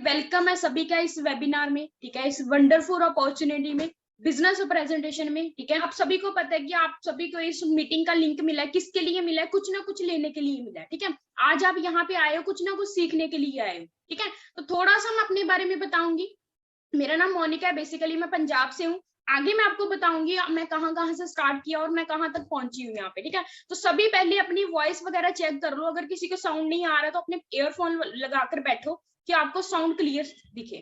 Welcome है सभी का इस वेबिनार में, ठीक है, इस वंडरफुल अपॉर्चुनिटी में, बिजनेस प्रेजेंटेशन में। ठीक है, आप सभी को पता है कि आप सभी को इस मीटिंग का लिंक मिला है, किसके लिए मिला है? कुछ ना कुछ लेने के लिए मिला है। ठीक है, आज आप यहाँ पे आए हो कुछ ना कुछ सीखने के लिए आए हो। ठीक है, तो थोड़ा सा मैं अपने बारे में बताऊंगी। मेरा नाम मोनिका है, बेसिकली मैं पंजाब से हूँ। आगे मैं आपको बताऊंगी मैं कहाँ से स्टार्ट किया और मैं कहाँ तक पहुंची हूँ यहाँ पे। ठीक है, तो सभी पहले अपनी वॉइस वगैरह चेक कर लो। अगर किसी को साउंड नहीं आ रहा तो अपने ईयरफोन लगाकर बैठो कि आपको साउंड क्लियर दिखे।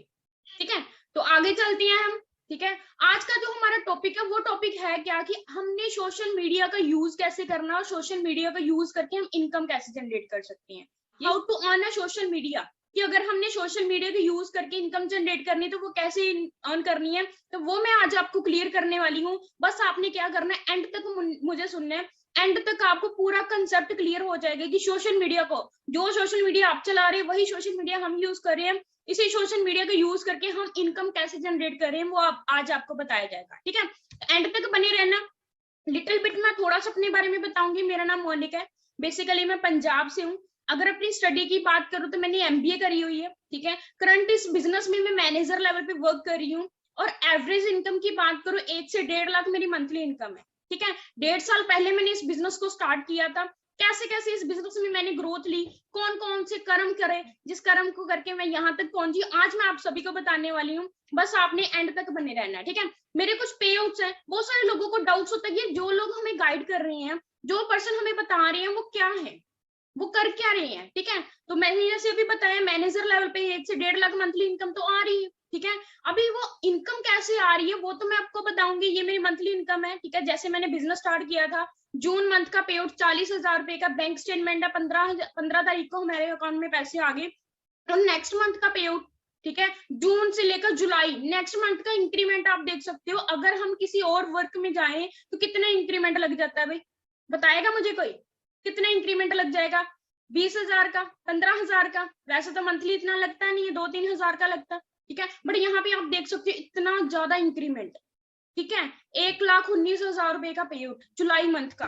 ठीक है, तो आगे चलते हैं हम। ठीक है, आज का जो हमारा टॉपिक है वो टॉपिक है क्या कि हमने सोशल मीडिया का यूज कैसे करना और सोशल मीडिया का यूज करके हम इनकम कैसे जनरेट कर सकते हैं। How to earn a social media, कि अगर हमने सोशल मीडिया का यूज करके इनकम जनरेट करनी है तो वो कैसे अर्न करनी है, तो वो मैं आज आपको क्लियर करने वाली हूँ। बस आपने क्या करना है, एंड तक मुझे सुनना है। एंड तक आपको पूरा कंसेप्ट क्लियर हो जाएगा कि सोशल मीडिया को, जो सोशल मीडिया आप चला रहे हैं वही सोशल मीडिया हम यूज कर रहे हैं, इसी सोशल मीडिया का यूज करके हम इनकम कैसे जनरेट कर रहे हैं वो आज आपको बताया जाएगा। ठीक है, एंड तक बने रहना। लिटिल बिट मैं थोड़ा सा अपने बारे में बताऊंगी। मेरा नाम मोनिका है, बेसिकली मैं पंजाब से हूँ। अगर अपनी स्टडी की बात करूँ तो मैंने एमबीए करी हुई है। ठीक है, करंट इस बिजनेस में मैं मैनेजर लेवल पे वर्क कर रही हूँ। और एवरेज इनकम की बात करूँ 1 से 1.5 लाख मेरी मंथली इनकम है। ठीक है, 1.5 साल पहले मैंने इस बिजनेस को स्टार्ट किया था। कैसे कैसे इस बिजनेस में मैंने ग्रोथ ली, कौन कौन से कर्म करे, जिस कर्म को करके मैं यहाँ तक पहुंची, आज मैं आप सभी को बताने वाली हूँ। बस आपने एंड तक बने रहना है। ठीक है, मेरे कुछ पे आउट्स हैं। बहुत सारे लोगों को डाउट्स होता है कि जो लोग हमें गाइड कर रहे हैं, जो पर्सन हमें बता रहे हैं वो क्या है, वो कर क्या रहे हैं। ठीक है, तो मैंने जैसे अभी बताया मैनेजर लेवल पे 1 से 1.5 लाख मंथली इनकम तो आ रही है। ठीक है, अभी वो इनकम कैसे आ रही है वो तो मैं आपको बताऊंगी। ये मेरी मंथली इनकम है। ठीक है, जैसे मैंने बिजनेस स्टार्ट किया था, जून मंथ का पे आउट 40,000 रुपए का बैंक स्टेटमेंट है, 15 तारीख को हमारे अकाउंट में पैसे आ गए। और नेक्स्ट मंथ का पे आउट, ठीक है, जून से लेकर जुलाई, नेक्स्ट मंथ का इंक्रीमेंट आप देख सकते हो। अगर हम किसी और वर्क में जाएं तो कितना इंक्रीमेंट लग जाता है भाई, बताएगा मुझे कोई? कितना इंक्रीमेंट लग जाएगा? 20,000 का, 15,000 का। वैसे तो मंथली इतना लगता नहीं है, 2-3 हजार का लगता है। ठीक है, बट यहाँ पे आप देख सकते हो इतना ज्यादा इंक्रीमेंट। ठीक है, 1,19,000 रुपए का पे आउट जुलाई मंथ का।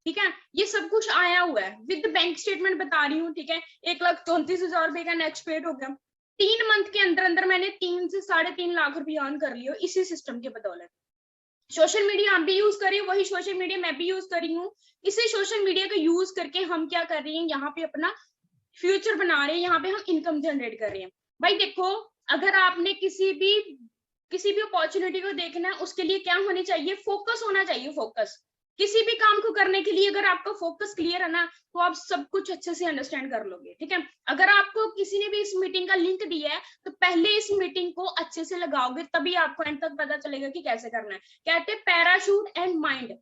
ठीक है, ये सब कुछ आया हुआ है, विद बैंक स्टेटमेंट बता रही हूँ। ठीक है, 1,34,000 रुपए का नेक्स्ट पेड हो गया। 3 मंथ के अंदर अंदर मैंने 3 से 3.5 लाख रुपए अर्न कर लियो इसी सिस्टम के बदौलत। सोशल मीडिया आप भी यूज करिए, वही सोशल मीडिया मैं भी यूज कर रही हूँ। इसी सोशल मीडिया का यूज करके हम क्या कर रहे हैं, यहाँ पे अपना फ्यूचर बना रहे हैं, यहाँ पे हम इनकम जनरेट कर रहे हैं। भाई देखो, अगर आपने किसी भी अपॉर्चुनिटी को देखना है, उसके लिए क्या होनी चाहिए? फोकस होना चाहिए। फोकस किसी भी काम को करने के लिए अगर आपका फोकस क्लियर है ना, तो आप सब कुछ अच्छे से अंडरस्टैंड कर लोगे। ठीक है, अगर आपको किसी ने भी इस मीटिंग का लिंक दिया है तो पहले इस मीटिंग को अच्छे से लगाओगे, तभी आपको एंड तक पता चलेगा कि कैसे करना है। कहते हैं पैराशूट एंड माइंड,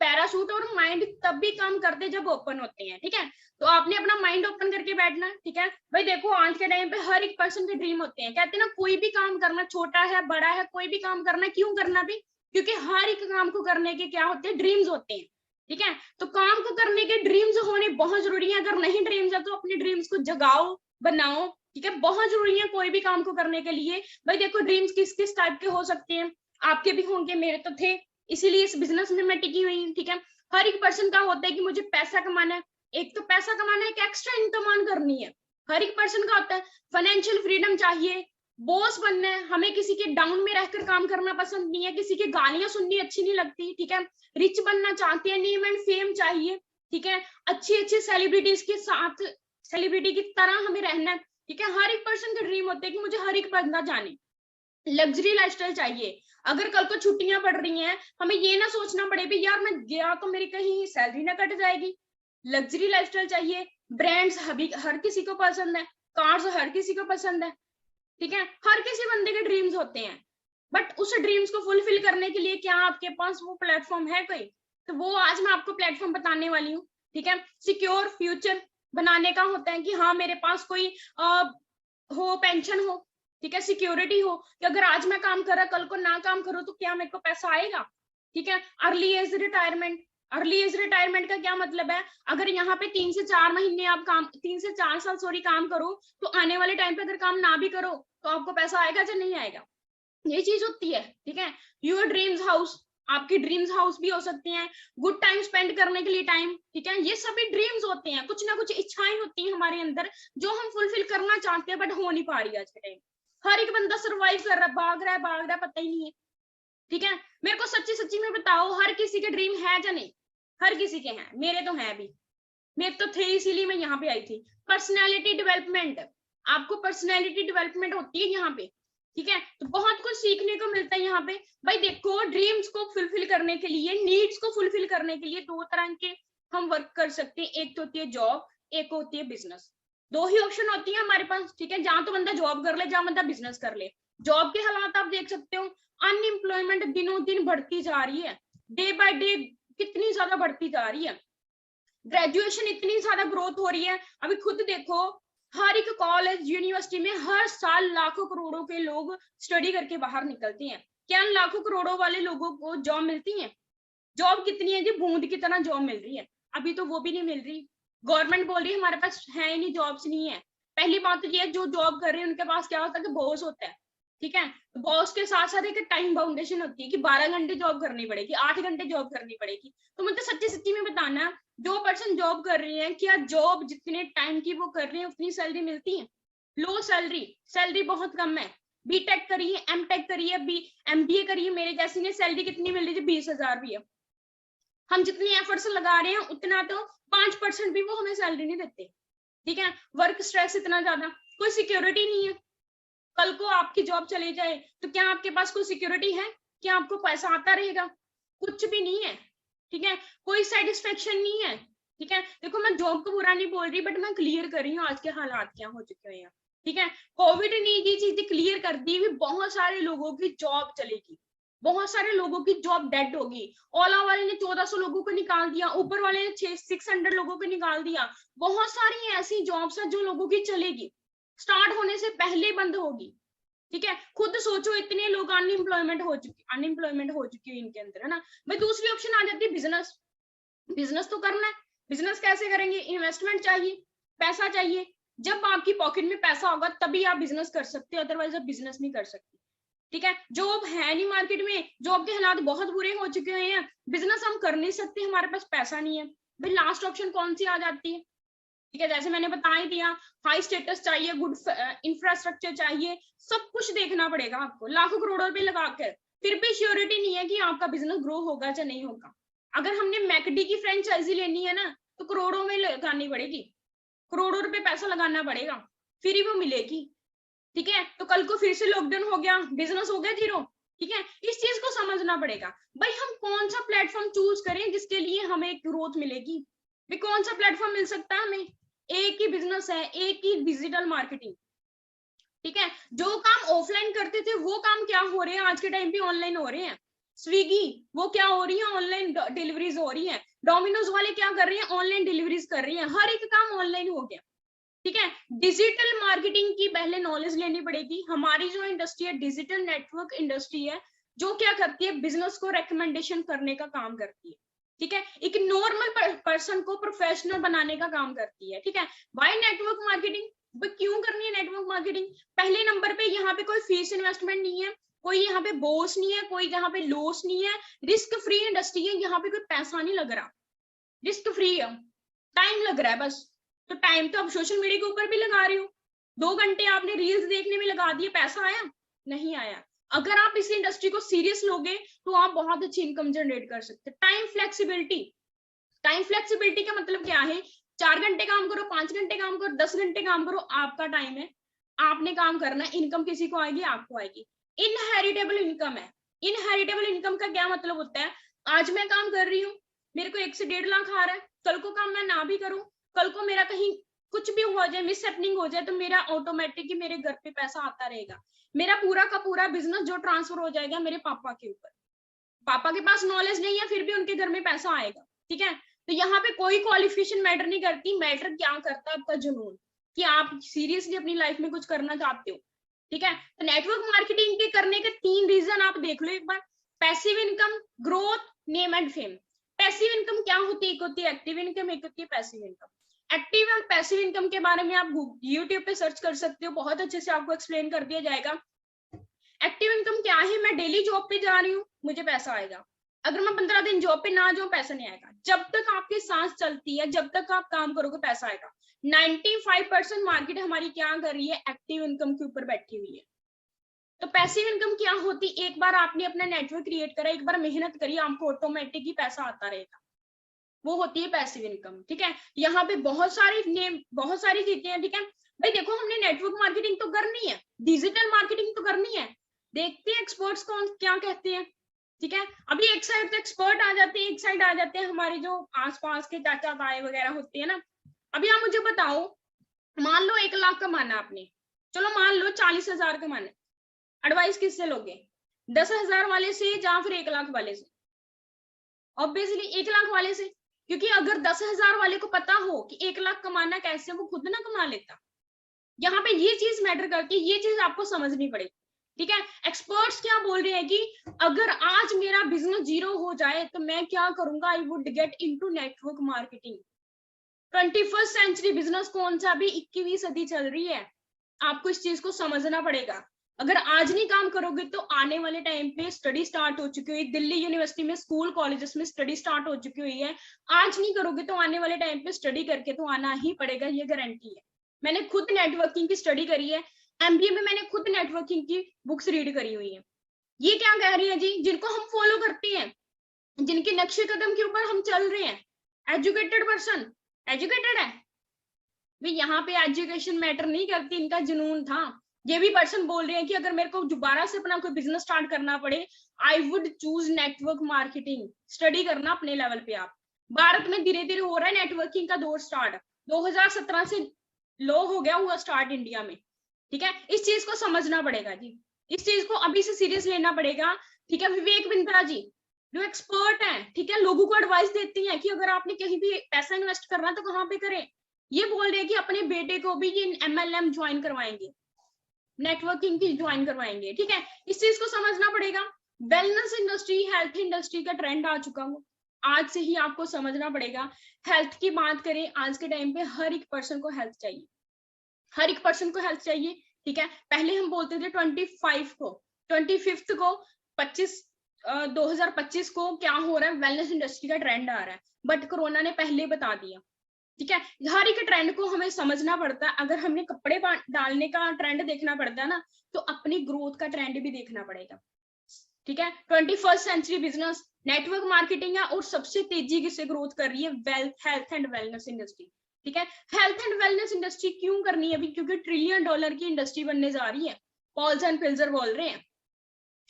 पैराशूट और माइंड तब भी काम करते जब ओपन होते हैं। ठीक है, तो आपने अपना माइंड ओपन करके बैठना। ठीक है भाई, देखो आज के टाइम पे हर एक पर्सन के ड्रीम होते हैं। कहते हैं ना, कोई भी काम करना, छोटा है बड़ा है, कोई भी काम करना, क्यों करना भी? क्योंकि हर एक काम को करने के क्या होते हैं? ड्रीम्स होते हैं। ठीक है, तो काम को करने के ड्रीम्स होने बहुत जरूरी है। अगर नहीं ड्रीम्स है तो अपने ड्रीम्स को जगाओ, बनाओ। ठीक है, बहुत जरूरी है कोई भी काम को करने के लिए। भाई देखो, ड्रीम्स किस किस टाइप के हो सकते हैं, आपके भी होंगे, मेरे तो थे, इसीलिए इस बिजनेस में मैं टिकी हुई हूँ। ठीक है, हर एक पर्सन का होता है कि मुझे पैसा कमाना है। एक तो पैसा कमाना है, एक एक्स्ट्रा इनकम अर्न करनी है। हर एक पर्सन का होता है। फाइनेंशियल फ्रीडम चाहिए, बॉस बनना है, हमें किसी के डाउन में रहकर काम करना पसंद नहीं है, किसी की गालियां सुननी अच्छी नहीं लगती। ठीक है, रिच बनना चाहते हैं, नेम एंड फेम चाहिए। ठीक है, अच्छी अच्छी सेलिब्रिटीज के साथ, सेलिब्रिटी की तरह हमें रहना है। ठीक है, हर एक पर्सन का ड्रीम होता है कि मुझे हर एक बंदा जाने। लग्जरी लाइफस्टाइल चाहिए। अगर कल को छुट्टियां पड़ रही हैं, हमें ये ना सोचना पड़े भी यार मैं गया तो मेरी कहीं सैलरी ना कट जाएगी। लग्जरी लाइफस्टाइल चाहिए। ब्रांड्स हर किसी को पसंद है, कार्स हर किसी को पसंद है। ठीक है, हर किसी बंदे के ड्रीम्स होते हैं, बट उस ड्रीम्स को फुलफिल करने के लिए क्या आपके पास वो प्लेटफॉर्म है कोई? तो वो आज मैं आपको प्लेटफॉर्म बताने वाली हूँ। ठीक है, सिक्योर फ्यूचर बनाने का होता है कि हाँ मेरे पास कोई हो, पेंशन हो। ठीक है, सिक्योरिटी हो कि अगर आज मैं काम कर रहा, कल को ना काम करूं तो क्या मेरे को पैसा आएगा। ठीक है, early age retirement. Early age retirement का क्या मतलब है? अगर यहाँ पे 3 से 4 महीने आप काम, 3 से 4 साल सॉरी काम करो, तो आने वाले टाइम पे अगर काम ना भी करो तो आपको पैसा आएगा या नहीं आएगा, ये चीज होती है। ठीक है, योर ड्रीम्स हाउस, आपके ड्रीम्स हाउस भी हो सकते हैं, गुड टाइम स्पेंड करने के लिए टाइम, ठीक है, ये सभी ड्रीम्स होते हैं, कुछ ना कुछ इच्छाएं होती हैं हमारे अंदर जो हम फुलफिल करना चाहते हैं बट हो नहीं पा रही आज के टाइम। हर एक बंदा सर्वाइव कर रहा है, भाग रहा है, पता ही नहीं है, ठीक है। मेरे को सच्ची सच्ची में बताओ, हर किसी के ड्रीम है या नहीं? हर किसी के हैं, मेरे तो हैं भी, मेरे तो थे, इसीलिए मैं यहाँ पे आई थी। पर्सनैलिटी डेवलपमेंट, आपको पर्सनैलिटी डेवलपमेंट होती है यहाँ पे, ठीक है, तो बहुत कुछ सीखने को मिलता है यहाँ पे। भाई देखो, ड्रीम्स को फुलफिल करने के लिए, नीड्स को फुलफिल करने के लिए दो तरह के हम वर्क कर सकते हैं, एक तो होती है जॉब, एक होती है बिजनेस। दो ही ऑप्शन होती है हमारे पास, ठीक है, जहां तो बंदा जॉब कर ले, जहां बंदा बिजनेस कर ले। जॉब के हालात आप देख सकते हो, अनएम्प्लॉयमेंट दिनों दिन बढ़ती जा रही है, डे बाय डे कितनी ज्यादा बढ़ती जा रही है। ग्रेजुएशन इतनी ज्यादा ग्रोथ हो रही है, अभी खुद देखो, हर एक कॉलेज यूनिवर्सिटी में हर साल लाखों करोड़ों के लोग स्टडी करके बाहर निकलते हैं। क्या लाखों करोड़ों वाले लोगों को जॉब मिलती है? जॉब कितनी है जी, बूंद की तरह जॉब मिल रही है, अभी तो वो भी नहीं मिल रही। गवर्नमेंट बोल रही है हमारे पास है ही नहीं, जॉब्स नहीं है। पहली बात तो ये है, जो जॉब कर रहे हैं उनके पास क्या होता है कि बॉस होता है, ठीक है, तो बॉस के साथ साथ एक टाइम बाउंडेशन होती है कि 12 घंटे जॉब करनी पड़ेगी, 8 घंटे जॉब करनी पड़ेगी। तो मुझे सच्ची सच्ची में बताना, जो पर्सन जॉब कर रही है, क्या जॉब जितने टाइम की वो कर रहे हैं उतनी सैलरी मिलती है? लो सैलरी, सैलरी बहुत कम है। बीटेक करिए, एमटेक करिए, एमबीए करिए, मेरे जैसी ने सैलरी कितनी मिल रही है? 20,000 भी है। हम जितनी एफर्ट्स लगा रहे हैं उतना तो 5% भी वो हमें सैलरी नहीं देते, ठीक है। वर्क स्ट्रेस इतना ज्यादा, कोई सिक्योरिटी नहीं है। कल को आपकी जॉब चली जाए तो क्या आपके पास कोई सिक्योरिटी है? क्या आपको पैसा आता रहेगा? कुछ भी नहीं है, ठीक है, कोई सेटिस्फेक्शन नहीं है, ठीक है। देखो, मैं जॉब को बुरा नहीं बोल रही, बट मैं क्लियर कर रही हूँ आज के हालात क्या हो चुके हैं, ठीक है। कोविड ने ये चीजें क्लियर कर दी, बहुत सारे लोगों की जॉब चलेगी, बहुत सारे लोगों की जॉब डेड होगी। ओला वाले ने 1400 लोगों को निकाल दिया, ऊपर वाले ने 600 लोगों को निकाल दिया। बहुत सारी ऐसी जॉब्स है जो लोगों की चलेगी, स्टार्ट होने से पहले बंद होगी, ठीक है। खुद सोचो, इतने लोग अनएम्प्लॉयमेंट हो चुकी है इनके अंदर, है ना। भाई दूसरी ऑप्शन आ जाती है बिजनेस। बिजनेस तो करना है, बिजनेस कैसे करेंगे? इन्वेस्टमेंट चाहिए, पैसा चाहिए। जब आपकी पॉकेट में पैसा होगा तभी आप बिजनेस कर सकते हो, अदरवाइज आप बिजनेस नहीं कर सकते, ठीक है। जॉब है नहीं मार्केट में, जॉब के हालात बहुत बुरे हो चुके हैं, बिजनेस हम कर नहीं सकते, हमारे पास पैसा नहीं है। भाई लास्ट ऑप्शन कौन सी आ जाती है? ठीक है, जैसे मैंने बता ही दिया, हाई स्टेटस चाहिए, गुड इंफ्रास्ट्रक्चर चाहिए, सब कुछ देखना पड़ेगा आपको, लाखों करोड़ों रुपए लगाकर, फिर भी श्योरिटी नहीं है कि आपका बिजनेस ग्रो होगा या नहीं होगा। अगर हमने मैकडी की फ्रेंचाइजी लेनी है ना, तो करोड़ों में लगानी पड़ेगी, करोड़ों रुपए पैसा लगाना पड़ेगा, फिर ही वो मिलेगी, ठीक है। तो कल को फिर से लॉकडाउन हो गया, बिजनेस हो गया जीरो, ठीक है। इस चीज को समझना पड़ेगा। भाई हम कौन सा प्लेटफॉर्म चूज करें जिसके लिए हमें ग्रोथ मिलेगी? भाई कौन सा प्लेटफॉर्म मिल सकता है हमें? एक ही बिजनेस है, एक ही डिजिटल मार्केटिंग, ठीक है। जो काम ऑफलाइन करते थे वो काम क्या हो रहे हैं आज के टाइम पे? ऑनलाइन हो रहे हैं। स्विगी वो क्या हो रही है? ऑनलाइन डिलीवरीज हो रही है। डोमिनोज वाले क्या कर रहे हैं? ऑनलाइन डिलीवरीज कर रही है। हर एक काम ऑनलाइन हो गया, ठीक है। डिजिटल मार्केटिंग की पहले नॉलेज लेनी पड़ेगी। हमारी जो इंडस्ट्री है, डिजिटल नेटवर्क इंडस्ट्री है, जो क्या करती है? बिजनेस को रेकमेंडेशन करने का काम करती है, ठीक है। एक नॉर्मल पर्सन को प्रोफेशनल बनाने का काम करती है, ठीक है। Why network marketing? क्यों करनी है नेटवर्क मार्केटिंग? पहले नंबर पे यहाँ पे कोई फीस इन्वेस्टमेंट नहीं है, कोई यहाँ पे बॉस नहीं है, कोई यहाँ पे लॉस नहीं है, रिस्क फ्री इंडस्ट्री है, यहाँ पे कोई पैसा नहीं लग रहा, रिस्क फ्री है, टाइम लग रहा है बस। तो टाइम तो आप सोशल मीडिया के ऊपर भी लगा रहे हो, 2 घंटे आपने रील्स देखने में लगा दिए, पैसा आया? नहीं आया। अगर आप इस इंडस्ट्री को सीरियस लोगे तो आप बहुत अच्छी इनकम जनरेट कर सकते हैं। टाइम फ्लेक्सिबिलिटी, टाइम फ्लेक्सिबिलिटी का मतलब क्या है? 4 घंटे काम करो, 5 घंटे काम करो, 10 घंटे काम करो, आपका टाइम है, आपने काम करना है। इनकम किसी को आएगी? आपको आएगी। इनहेरिटेबल इनकम है। इनहेरिटेबल इनकम का क्या मतलब होता है? आज मैं काम कर रही हूँ, मेरे को 1 से 1.5 लाख आ रहा है, कल को काम मैं ना भी करूं, कल को मेरा कहीं कुछ भी हो जाए, मिस हैपनिंग हो जाए, तो मेरा ऑटोमेटिक मेरे घर पे पैसा आता रहेगा। मेरा पूरा का पूरा बिजनेस जो ट्रांसफर हो जाएगा मेरे पापा के ऊपर। पापा के पास नॉलेज नहीं है, फिर भी उनके घर में पैसा आएगा, ठीक है। तो यहाँ पे कोई क्वालिफिकेशन मैटर नहीं करती, मैटर क्या करता है? आपका जुनून, कि आप सीरियसली अपनी लाइफ में कुछ करना चाहते हो, ठीक है। तो नेटवर्क मार्केटिंग के करने के 3 रीजन आप देख लो एक बार। Passive income, growth, name and fame. Passive income क्या होती है? एक होती है एक्टिव इनकम, एक होती है पैसिव इनकम। एक्टिव और पैसिव इनकम के बारे में आप यूट्यूब पे सर्च कर सकते हो, बहुत अच्छे से आपको एक्सप्लेन कर दिया जाएगा। एक्टिव इनकम क्या है? मैं डेली जॉब पे जा रही हूँ, मुझे पैसा आएगा, अगर मैं 15 दिन जॉब पे ना जाऊं पैसा नहीं आएगा। जब तक आपकी सांस चलती है, जब तक आप काम करोगे पैसा आएगा। 95% मार्केट हमारी क्या कर रही है, एक्टिव इनकम के ऊपर बैठी हुई है। तो पैसिव इनकम क्या होती, एक बार आपने अपना नेटवर्क क्रिएट करा, एक बार मेहनत करी, आपको ऑटोमेटिक ही पैसा आता रहेगा, वो होती है पैसिव इनकम। ठीक है, यहाँ पे बहुत सारी चीजें हैं। ठीक है भाई, देखो हमने नेटवर्क मार्केटिंग तो करनी है, डिजिटल मार्केटिंग तो करनी है, देखते हैं एक्सपर्ट्स कौन क्या कहते हैं। ठीक है, अभी एक साइड तो एक्सपर्ट आ जाते हैं, एक साइड आ जाते हैं हमारे जो आसपास के चाचा ताए वगैरह होते हैं ना। अभी आप मुझे बताओ, मान लो 1 लाख कमाना आपने, चलो मान लो 40,000 कमाना, एडवाइस किससे लोगे, 10,000 वाले से या फिर 1 लाख वाले से? ऑब्वियसली 1 लाख वाले से, क्योंकि अगर 10,000 वाले को पता हो कि 1 लाख कमाना कैसे, वो खुद ना कमा लेता। यहाँ पे ये चीज मैटर करती है, ये चीज आपको समझनी पड़ेगी। ठीक है, एक्सपर्ट्स क्या बोल रहे हैं कि अगर आज मेरा बिजनेस 0 हो जाए तो मैं क्या करूंगा, I would get into network marketing. 21st century business कौन सा, अभी 21वीं सदी चल रही है, आपको इस चीज को समझना पड़ेगा। अगर आज नहीं काम करोगे तो आने वाले टाइम पे स्टडी स्टार्ट हो चुकी हुई, दिल्ली यूनिवर्सिटी में, स्कूल कॉलेजेस में स्टडी स्टार्ट हो चुकी हुई है। आज नहीं करोगे तो आने वाले टाइम पे स्टडी करके तो आना ही पड़ेगा, ये गारंटी है। मैंने खुद नेटवर्किंग की स्टडी करी है, एमबीए में मैंने खुद नेटवर्किंग की बुक्स रीड करी हुई है। ये क्या कह रही है जी, जिनको हम फॉलो करते हैं, जिनके नक्शे कदम के ऊपर हम चल रहे हैं, एजुकेटेड पर्सन, एजुकेटेड है भाई, यहाँ पे एजुकेशन मैटर नहीं करती, इनका जुनून था। ये भी पर्सन बोल रहे हैं कि अगर मेरे को दोबारा से अपना कोई बिजनेस स्टार्ट करना पड़े, I would choose network marketing. Study करना अपने लेवल पे आप। भारत में धीरे धीरे हो रहा है नेटवर्किंग का दौर स्टार्ट, 2017 से लो हो गया हुआ स्टार्ट इंडिया में। ठीक है, इस चीज को समझना पड़ेगा जी, इस चीज को अभी से सीरियस लेना पड़ेगा। ठीक है, विवेक बिंद्रा जी जो एक्सपर्ट है, ठीक है, लोगों को एडवाइस देती हैं कि अगर आपने कहीं भी पैसा इन्वेस्ट करना है तो कहाँ पे करें। ये बोल रहे हैं कि अपने बेटे को भी ये MLM ज्वाइन करवाएंगे, नेटवर्किंग की ज्वाइन करवाएंगे। ठीक है, इस चीज को समझना पड़ेगा। वेलनेस इंडस्ट्री, हेल्थ इंडस्ट्री का ट्रेंड आ चुका हूँ, आज से ही आपको समझना पड़ेगा। हेल्थ की बात करें, आज के टाइम पे हर एक पर्सन को हेल्थ चाहिए, हर एक पर्सन को हेल्थ चाहिए। ठीक है, पहले हम बोलते थे 25 को, 25 को 2025 को क्या हो रहा है, वेलनेस इंडस्ट्री का ट्रेंड आ रहा है, बट कोरोना ने पहले बता दिया। ठीक है, हर एक ट्रेंड को हमें समझना पड़ता है। अगर हमें कपड़े डालने का ट्रेंड देखना पड़ता है ना, तो अपनी ग्रोथ का ट्रेंड भी देखना पड़ेगा। ठीक है, 21st century business network marketing है, और सबसे तेजी से ग्रोथ कर रही है हेल्थ एंड वेलनेस इंडस्ट्री। ठीक है, हेल्थ एंड वेलनेस इंडस्ट्री क्यों करनी है अभी, क्योंकि $1 ट्रिलियन की इंडस्ट्री बनने जा रही है, पॉल्स एंड फिल्जर बोल रहे हैं।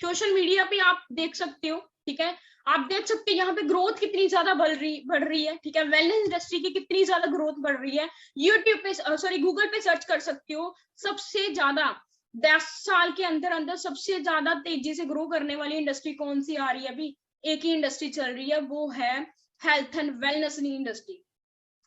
सोशल मीडिया पे आप देख सकते हो। ठीक है, आप देख सकते हैं यहाँ पे ग्रोथ कितनी ज्यादा बढ़ रही है। ठीक है, वेलनेस इंडस्ट्री की कितनी ज्यादा ग्रोथ बढ़ रही है। यूट्यूब पे गूगल पे सर्च कर सकते हो, सबसे ज्यादा 10 साल के अंदर अंदर सबसे ज्यादा तेजी से ग्रो करने वाली इंडस्ट्री कौन सी आ रही है, अभी एक ही इंडस्ट्री चल रही है, वो है हेल्थ एंड वेलनेस इंडस्ट्री।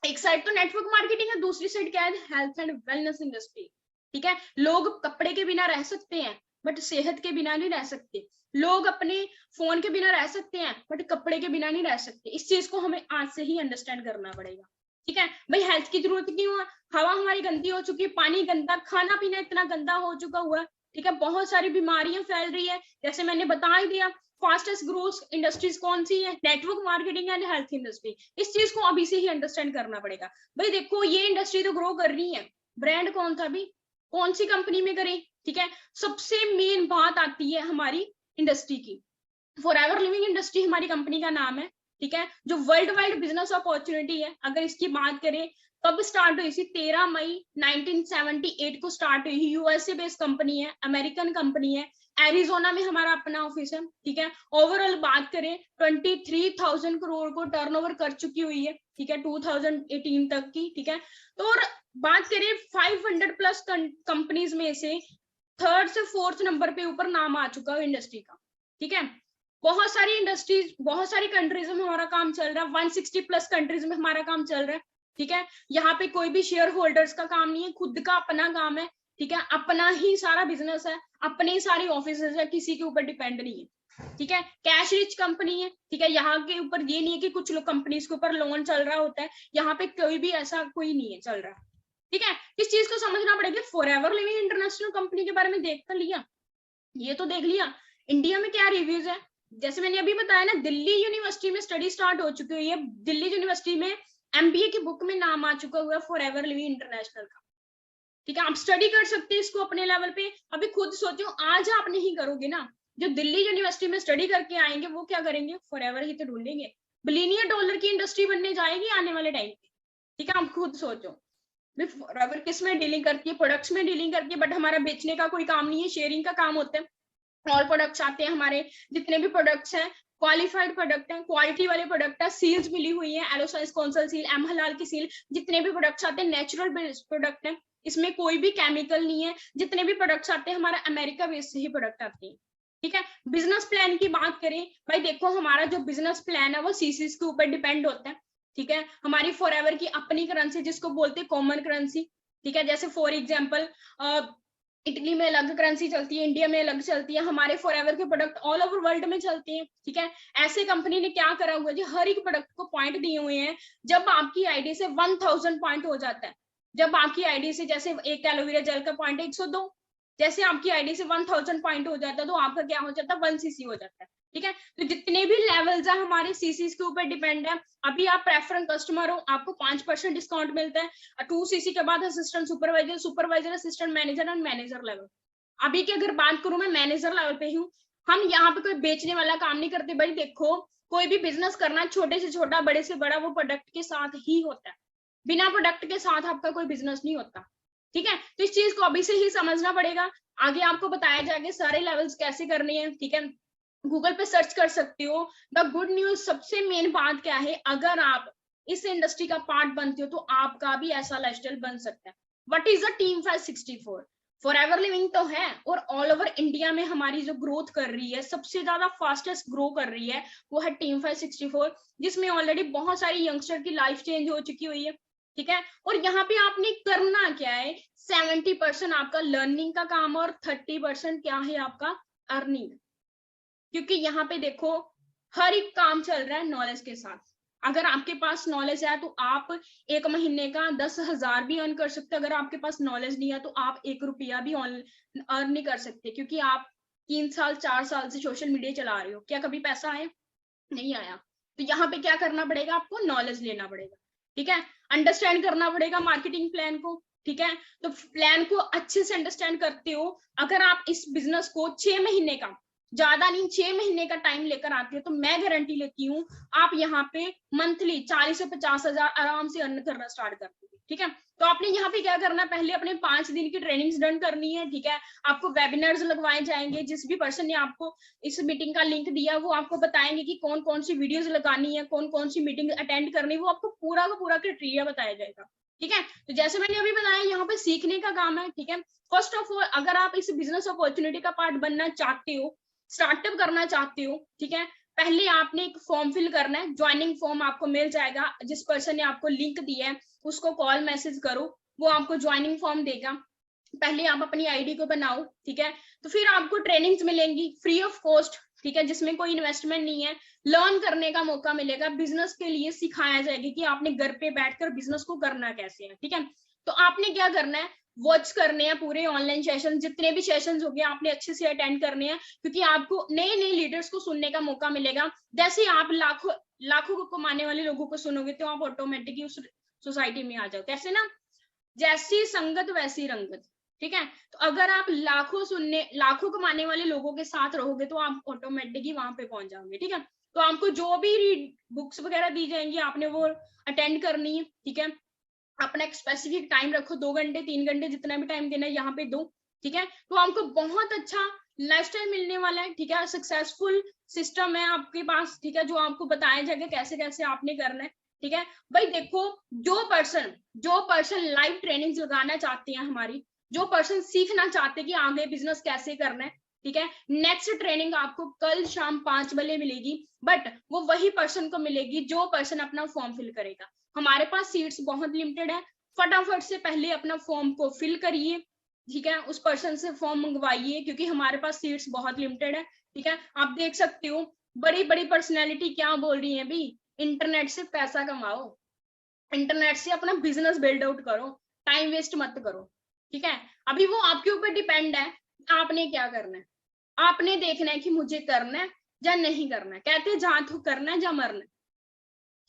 एक साइड तो नेटवर्क मार्केटिंग है, दूसरी साइड क्या है, हेल्थ एंड वेलनेस इंडस्ट्री। ठीक है, लोग कपड़े के बिना रह सकते हैं बट सेहत के बिना नहीं रह सकते। लोग अपने फोन के बिना रह सकते हैं बट कपड़े के बिना नहीं रह सकते। इस चीज को हमें आज से ही अंडरस्टैंड करना पड़ेगा। ठीक है भाई, हेल्थ की जरूरत क्यों है, हवा हमारी गंदी हो चुकी है, पानी गंदा, खाना पीना इतना गंदा हो चुका हुआ है। ठीक है, बहुत सारी बीमारियां फैल रही है, जैसे मैंने बता ही दिया। फास्टेस्ट ग्रोथ इंडस्ट्रीज कौन सी है, network marketing and health industry. इस चीज को अभी से ही अंडरस्टैंड करना पड़ेगा। भाई देखो, ये इंडस्ट्री तो ग्रो कर रही है, ब्रांड कौन सा भी, कौन सी कंपनी में करें। ठीक है, सबसे मेन बात आती है हमारी इंडस्ट्री की। फॉरएवर लिविंग इंडस्ट्री हमारी कंपनी का नाम है। ठीक है, जो वर्ल्ड वाइड बिजनेस अपॉर्चुनिटी है, अगर इसकी बात करें, कब स्टार्ट हुई थी, 13 मई 1978 को स्टार्ट हुई। यूएसए बेस्ड कंपनी है, अमेरिकन कंपनी है, एरिजोना में हमारा अपना ऑफिस है। ठीक है, ओवरऑल बात करें 23,000 करोड़ को टर्नओवर कर चुकी हुई है। ठीक है, 2018 तक की। ठीक है, तो और बात करें 500+ कंपनीज में से 3rd से 4th नंबर पे ऊपर नाम आ चुका है इंडस्ट्री का। ठीक है, बहुत सारी इंडस्ट्रीज, बहुत सारी कंट्रीज में हमारा काम चल रहा है, 160+ कंट्रीज में हमारा काम चल रहा है। ठीक है, यहाँ पे कोई भी शेयर होल्डर्स का काम नहीं है, खुद का अपना काम है। ठीक है, अपना ही सारा बिजनेस है, अपने ही सारी ऑफिस है, किसी के ऊपर डिपेंड नहीं है। ठीक है, कैश रिच कंपनी है। ठीक है, यहाँ के ऊपर ये नहीं है कि कुछ लोग कंपनीज के ऊपर लोन चल रहा होता है, यहाँ पे कोई भी ऐसा कोई नहीं है चल रहा। ठीक है, इस चीज को समझना पड़ेगा। फॉरएवर लिविंग इंटरनेशनल कंपनी के बारे में देख कर लिया, ये तो देख लिया इंडिया में क्या रिव्यूज है, जैसे मैंने अभी बताया ना, दिल्ली यूनिवर्सिटी में स्टडी स्टार्ट हो चुकी हुई है, दिल्ली यूनिवर्सिटी में एमबीए की बुक में नाम आ चुका हुआ है फॉरएवर लिविंग इंटरनेशनल का। ठीक है, आप स्टडी कर सकते हैं इसको अपने लेवल पे। अभी खुद सोचो, आज आप नहीं करोगे ना, जो दिल्ली यूनिवर्सिटी में स्टडी करके आएंगे वो क्या करेंगे, फॉरएवर ही तो ढूंढेंगे। बिलियनियर डॉलर की इंडस्ट्री बनने जाएगी आने वाले टाइम पे। ठीक है, आप खुद सोचो, फॉरएवर किस में डीलिंग करती है, प्रोडक्ट्स में डीलिंग करती है, बट हमारा बेचने का कोई काम नहीं है, शेयरिंग का काम होता है। ऑल प्रोडक्ट्स आते हैं हमारे, जितने भी प्रोडक्ट्स हैं क्वालिफाइड प्रोडक्ट हैं, क्वालिटी वाले प्रोडक्ट है, सील्स मिली हुई है, एलोसाइज कौंसल सील, एम हलाल की सील, जितने भी प्रोडक्ट्स आते हैं नेचुरल बेस्ड प्रोडक्ट है, इसमें कोई भी केमिकल नहीं है। जितने भी प्रोडक्ट्स आते हैं हमारा अमेरिका बेस्ड से ही प्रोडक्ट आते हैं। ठीक है, बिजनेस प्लान की बात करें भाई, देखो हमारा जो बिजनेस प्लान है वो सीसीस के ऊपर डिपेंड होता है। ठीक है, हमारी फॉरएवर की अपनी करेंसी जिसको बोलते हैं कॉमन करेंसी। ठीक है, जैसे फॉर एग्जांपल इटली में अलग करेंसी चलती है, इंडिया में अलग चलती है, हमारे फॉरएवर के प्रोडक्ट ऑल ओवर वर्ल्ड में चलते हैं। ठीक है, ऐसे कंपनी ने क्या करा हुआ है जी, हर एक प्रोडक्ट को पॉइंट दिए हुए हैं। जब आपकी आईडी से 1000 पॉइंट हो जाता है, जब आपकी आईडी से जैसे एक एलोवेरा जेल का पॉइंट 102, जैसे आपकी आईडी से 1000 पॉइंट हो जाता है तो आपका क्या हो जाता है, 1 सीसी हो जाता है। ठीक है, तो जितने भी लेवल्स है हमारे सीसीस के ऊपर डिपेंड है। अभी आप प्रेफरेंस कस्टमर हो, आपको 5% डिस्काउंट मिलता है। 2 सीसी के बाद assistant supervisor, supervisor assistant manager और मैनेजर लेवल। अभी की अगर बात करूं, मैं मैनेजर लेवल पे हूँ। हम यहाँ पे कोई बेचने वाला काम नहीं करते भाई। देखो, कोई भी बिजनेस करना, छोटे से छोटा बड़े से बड़ा, वो प्रोडक्ट के साथ ही होता है। बिना प्रोडक्ट के साथ आपका कोई बिजनेस नहीं होता। ठीक है, तो इस चीज को अभी से ही समझना पड़ेगा। आगे आपको बताया जाएगा सारे लेवल्स कैसे करने हैं। ठीक है, गूगल पे सर्च कर सकते हो। द गुड न्यूज, सबसे मेन बात क्या है, अगर आप इस इंडस्ट्री का पार्ट बनते हो तो आपका भी ऐसा लाइफस्टाइल बन सकता है। What is the team 564? Forever living तो है, और ऑल ओवर इंडिया में हमारी जो ग्रोथ कर रही है, सबसे ज्यादा फास्टेस्ट ग्रो कर रही है, वो है टीम 564, जिसमें ऑलरेडी बहुत सारी यंगस्टर की लाइफ चेंज हो चुकी हुई है। ठीक है, और यहाँ पे आपने करना क्या है, 70% आपका लर्निंग का काम और 30% क्या है आपका अर्निंग। क्योंकि यहाँ पे देखो, हर एक काम चल रहा है नॉलेज के साथ। अगर आपके पास नॉलेज है तो आप 1 महीने का 10,000 भी अर्न कर सकते। अगर आपके पास नॉलेज नहीं है तो आप 1 रुपया भी अर्न नहीं कर सकते, क्योंकि आप 3 साल 4 साल से सोशल मीडिया चला रहे हो। क्या कभी पैसा आया? नहीं आया। तो यहाँ पे क्या करना पड़ेगा, आपको नॉलेज लेना पड़ेगा। ठीक है, अंडरस्टैंड करना पड़ेगा मार्केटिंग प्लान को। ठीक है, तो प्लान को अच्छे से अंडरस्टैंड करते हो। अगर आप इस बिजनेस को 6 महीने का, ज्यादा नहीं 6 महीने का टाइम लेकर आते हो, तो मैं गारंटी लेती हूँ आप यहाँ पे मंथली 40 से 50,000 आराम से अर्न करना स्टार्ट कर दोगे। ठीक है, तो आपने यहाँ पे क्या करना है, पहले अपने 5 दिन की ट्रेनिंग्स डन करनी है। ठीक है, आपको वेबिनार्स लगवाए जाएंगे, जिस भी पर्सन ने आपको इस मीटिंग का लिंक दिया वो आपको बताएंगे कि कौन कौन सी वीडियोस लगानी है, कौन कौन सी मीटिंग अटेंड करनी है, वो आपको पूरा का पूरा क्राइटेरिया बताया जाएगा। ठीक है, तो जैसे मैंने अभी बताया, यहाँ पे सीखने का काम है। ठीक है, फर्स्ट ऑफ ऑल, अगर आप इस बिजनेस अपॉर्चुनिटी का पार्ट बनना चाहते हो, स्टार्टअप करना चाहते हो, ठीक है, पहले आपने एक फॉर्म फिल करना है। ज्वाइनिंग फॉर्म आपको मिल जाएगा, जिस पर्सन ने आपको लिंक दिया है उसको कॉल मैसेज करो, वो आपको ज्वाइनिंग फॉर्म देगा। पहले आप अपनी आईडी को बनाओ। ठीक है, तो फिर आपको ट्रेनिंग्स मिलेंगी फ्री ऑफ कॉस्ट। ठीक है, जिसमें कोई इन्वेस्टमेंट नहीं है, लर्न करने का मौका मिलेगा। बिजनेस के लिए सिखाया जाएगा कि आपने घर पे बैठकर बिजनेस को करना कैसे है। ठीक है, तो आपने क्या करना है, वॉच करने हैं पूरे ऑनलाइन सेशन, जितने भी सेशन हो गए आपने अच्छे से अटेंड करने हैं, क्योंकि आपको नए नए लीडर्स को सुनने का मौका मिलेगा। जैसे आप लाखों को कमाने वाले लोगों को सुनोगे तो आप ऑटोमेटिकली उस सोसाइटी में आ जाओ। कैसे ना, जैसी संगत वैसी रंगत। ठीक है, तो अगर आप लाखों कमाने वाले लोगों के साथ रहोगे तो आप ऑटोमेटिकली वहां पे पहुंच जाओगे। ठीक है, तो आपको जो भी बुक्स वगैरह दी जाएंगी आपने वो अटेंड करनी है। ठीक है, अपना एक स्पेसिफिक टाइम रखो, 2 घंटे 3 घंटे जितना भी टाइम देना है यहाँ पे दो। ठीक है, तो आपको बहुत अच्छा लाइफस्टाइल मिलने वाला है। ठीक है, सक्सेसफुल सिस्टम है आपके पास। ठीक है, जो आपको बताया जाएगा कैसे कैसे आपने करना है। ठीक है भाई, देखो, जो पर्सन लाइव ट्रेनिंग लगाना चाहते हैं हमारी, जो पर्सन सीखना चाहते हैं कि आगे बिजनेस कैसे करना है, ठीक है, नेक्स्ट ट्रेनिंग आपको कल शाम 5 बजे मिलेगी, बट वो वही पर्सन को मिलेगी जो पर्सन अपना फॉर्म फिल करेगा। हमारे पास सीट्स बहुत लिमिटेड है, फटाफट से पहले अपना फॉर्म को फिल करिए। ठीक है, उस पर्सन से फॉर्म मंगवाइए, क्योंकि हमारे पास सीट्स बहुत लिमिटेड है। ठीक है, आप देख सकते हो बड़ी बड़ी पर्सनैलिटी क्या बोल रही है, भी इंटरनेट से पैसा कमाओ, इंटरनेट से अपना बिजनेस बिल्ड आउट करो, टाइम वेस्ट मत करो। ठीक है, अभी वो आपके ऊपर डिपेंड है, आपने क्या करना है। आपने देखना है कि मुझे करना है, या नहीं करना है, कहते हैं जहां तो करना है जहां मरना है,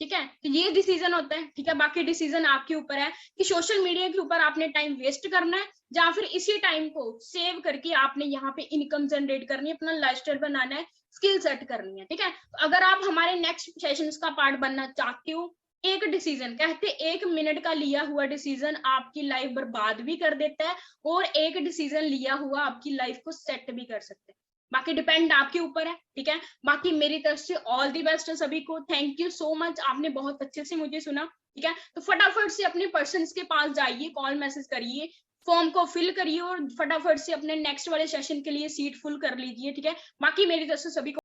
ठीक है। तो ये डिसीजन होता है, ठीक है। बाकी डिसीजन आपके ऊपर है कि सोशल मीडिया के ऊपर आपने टाइम वेस्ट करना है या फिर इसी टाइम को सेव करके आपने यहाँ पे इनकम जनरेट करनी है, अपना लाइफस्टाइल बनाना है, स्किल सेट करनी है, ठीक है। तो अगर आप हमारे नेक्स्ट सेशंस का पार्ट बनना चाहते हो, एक डिसीजन, कहते 1 मिनट का लिया हुआ डिसीजन आपकी लाइफ बर्बाद भी कर देता है और एक डिसीजन लिया हुआ आपकी लाइफ को सेट भी कर सकते हैं। बाकी डिपेंड आपके ऊपर है, ठीक है। बाकी मेरी तरफ से ऑल दी बेस्ट है सभी को। थैंक यू सो मच, आपने बहुत अच्छे से मुझे सुना, ठीक है। तो फटाफट से अपने पर्सन्स के पास जाइए, कॉल मैसेज करिए, फॉर्म को फिल करिए और फटाफट से अपने नेक्स्ट वाले सेशन के लिए सीट फुल कर लीजिए, ठीक है। बाकी मेरी तरफ से सभी को